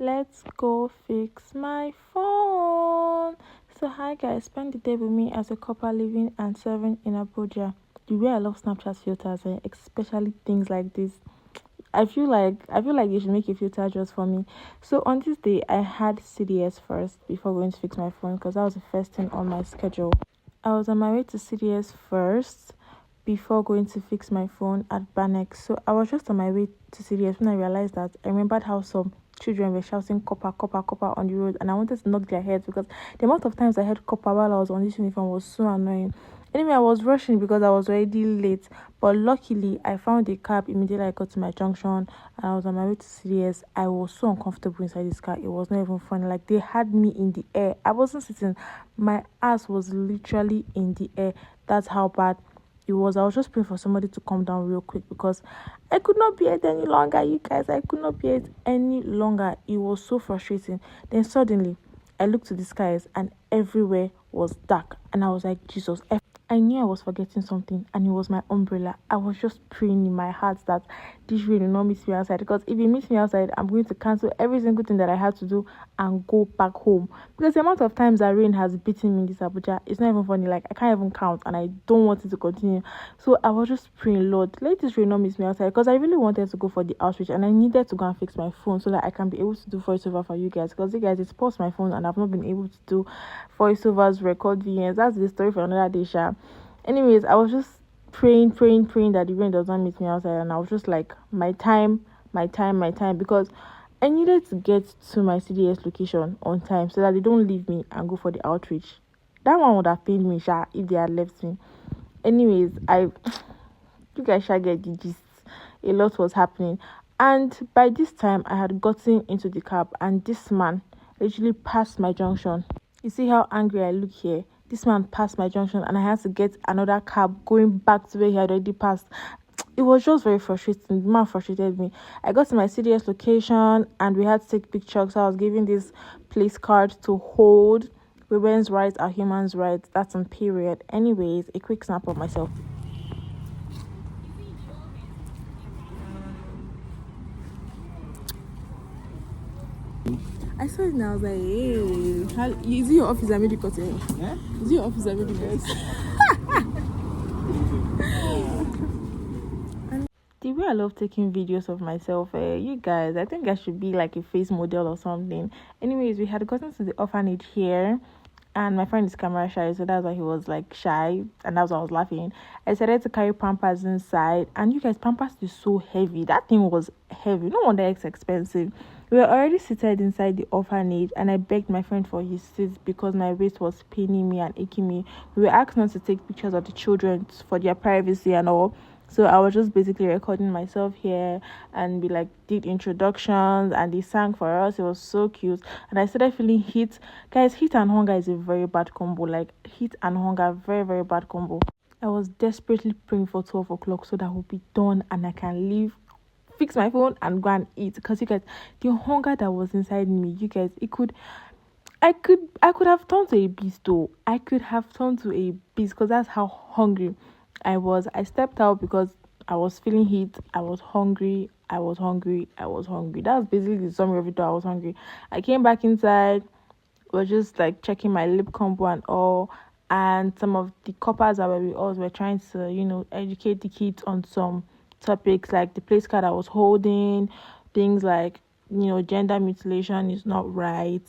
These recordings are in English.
Let's go fix my phone. So hi guys, spend the day with me as a couple living and serving in Abuja. The way I love Snapchat filters, especially things like this. I feel like you should make a filter just for me. So on this day, I had CDS first before going to fix my phone because that was the first thing on my schedule. I was on my way to CDS first before going to fix my phone at Banex. So I was just on my way to CDS when I realized that I remembered how some children were shouting copper, copper, copper on the road, and I wanted to knock their heads because the amount of times I heard copper while I was on this uniform was so annoying. Anyway, I was rushing because I was already late, but luckily I found a cab immediately I got to my junction and I was on my way to CDS. I was so uncomfortable inside this car. It was not even funny. Like they had me in the air. I wasn't sitting. My ass was literally in the air. That's how bad it was. I was just praying for somebody to come down real quick because I could not bear it any longer, you guys. I could not bear it any longer. It was so frustrating. Then suddenly I looked to the skies and everywhere was dark. And I was like, Jesus, I knew I was forgetting something, and it was my umbrella. I was just praying in my heart that this rain will not meet me outside, because if it meets me outside, I'm going to cancel every single thing that I had to do and go back home. Because the amount of times that rain has beaten me in this Abuja, it's not even funny. Like, I can't even count, and I don't want it to continue. So I was just praying, Lord, let this rain not meet me outside, because I really wanted to go for the outreach, and I needed to go and fix my phone so that I can be able to do voiceover for you guys. Because you guys, it's paused my phone, and I've not been able to do voiceovers, record VNs. That's the story for another day, Sha. Anyways, I was just praying that the rain does not meet me outside, and I was just like, my time, because I needed to get to my CDS location on time so that they don't leave me and go for the outreach. That one would have pained me, Sha, if they had left me. Anyways, you guys shall get the gist. A lot was happening, and by this time, I had gotten into the cab, and this man literally passed my junction. You see how angry I look here? This man passed my junction and I had to get another cab going back to where he had already passed. It was just very frustrating. The man frustrated me. I got to my CDS location and we had to take pictures. So I was given this place card to hold. Women's rights are human's rights. That's on period. Anyways, a quick snap of myself. I saw it and I was like, hey, is it your office that made you cut it? Yeah? Is it your office that made you cut it? And the way I love taking videos of myself, you guys, I think I should be like a face model or something. Anyways, we had gotten to the orphanage here. And my friend is camera shy, so that's why he was like shy, and that's why I was laughing. I decided to carry Pampers inside, and you guys, Pampers is so heavy. That thing was heavy. No wonder it's expensive. We were already seated inside the orphanage, and I begged my friend for his seat because my waist was paining me and aching me. We were asked not to take pictures of the children for their privacy and all. So I was just basically recording myself here and did introductions, and they sang for us. It was so cute. And I started feeling heat. Guys, heat and hunger is a very bad combo. Like heat and hunger, very, very bad combo. I was desperately praying for 12 o'clock so that we'll be done and I can leave, fix my phone and go and eat. Because you guys, the hunger that was inside me, you guys, I could have turned to a beast though. I could have turned to a beast because that's how hungry I was. I stepped out because I was feeling heat. I was hungry. That's basically the summary of it. I was hungry. I came back inside, was just like checking my lip combo and all. And some of the coppers that were with us were trying to, educate the kids on some topics like the place card I was holding, things like, gender mutilation is not right.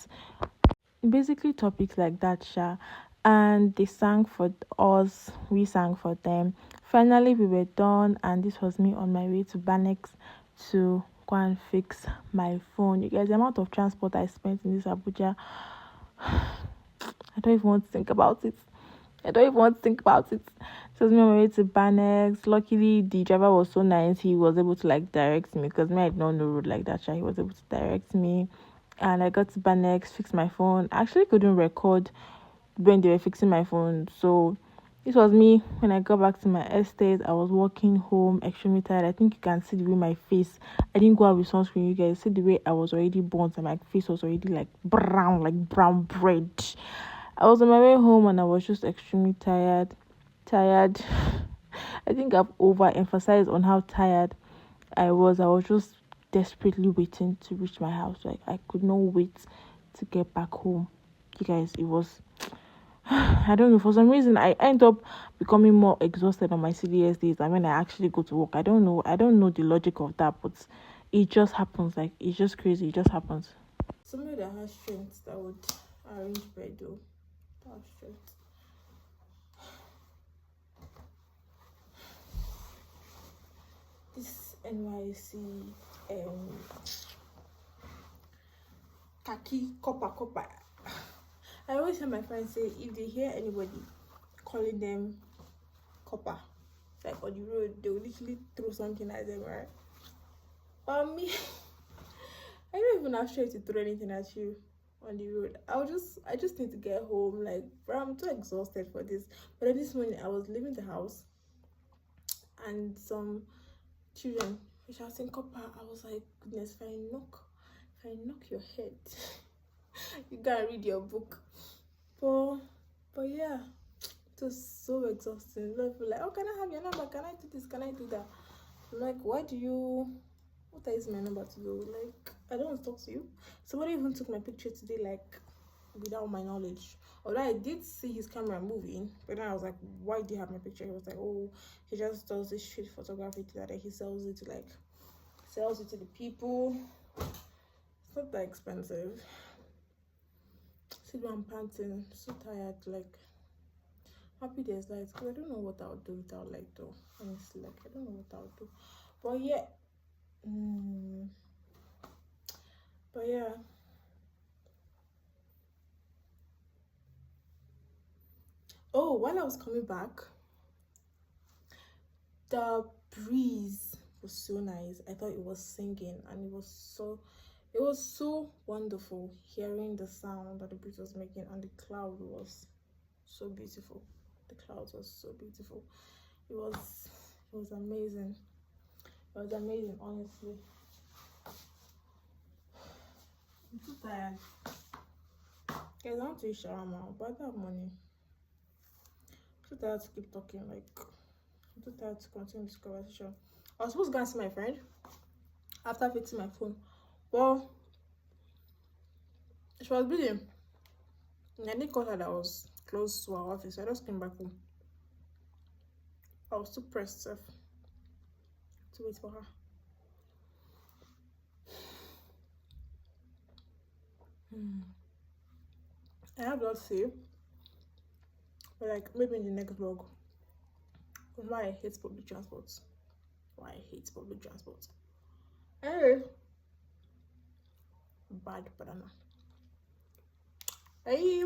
Basically topics like that, Sha. And they sang for us, we sang for them. Finally we were done, and this was me on my way to Banex to go and fix my phone. You guys, the amount of transport I spent in this Abuja, I don't even want to think about it. It was me on my way to Banex. Luckily the driver was so nice, he was able to direct me, because me, I did not know road like that, Sha. He was able to direct me, and I got to Banex, fixed my phone. I actually couldn't record when they were fixing my phone, so this was me when I got back to my estate. I was walking home extremely tired. I think you can see the way my face, I didn't go out with sunscreen. You guys see the way I was already burnt and my face was already brown bread. I was on my way home and I was just extremely tired. I think I've overemphasized on how tired I was. I was just desperately waiting to reach my house. Like I could not wait to get back home. You guys, it was I don't know, for some reason I end up becoming more exhausted on my CDS days than when I actually go to work. I don't know. I don't know the logic of that, but it just happens. Like it's just crazy. It just happens. Somebody that has strength that would arrange bed though. That's strength. This NYC khaki copper. I always hear my friends say if they hear anybody calling them copper, like on the road, they will literally throw something at them, right? But me, I don't even have strength to throw anything at you on the road. I just need to get home. Like, bro, I'm too exhausted for this. But then this morning I was leaving the house and some children were shouting copper. I was like, goodness, if I knock your head, you gotta read your book. But yeah, it was so exhausting. People like, oh, can I have your number? Can I do this? Can I do that? I'm like, what is my number to do? Like, I don't want to talk to you. Somebody even took my picture today, like, without my knowledge. Although I did see his camera moving, but then I was like, why do you have my picture? He was like, oh, he just does this street photography that he sells it to the people. It's not that expensive. See, I'm panting, so tired, like, happy there's light, because I don't know what I would do without light though. Honestly, like, I don't know what I would do. But yeah. But yeah. Oh, while I was coming back, the breeze was so nice. I thought it was singing, and it was so wonderful hearing the sound that the breeze was making, and the cloud was so beautiful. The clouds was so beautiful. It was amazing. It was amazing, honestly. I'm too tired. Guys, I want to eat shawarma, but I don't have money. I'm too tired to keep talking. Like, I'm too tired to continue this conversation. I was supposed to go and see my friend after fixing my phone. Well, she was busy. And I didn't call her that I was close to our office. So I just came back home. I was too pressed to wait for her. I have a lot to say, but like maybe in the next vlog, why I hate public transport. Anyway, bad banana. Hey.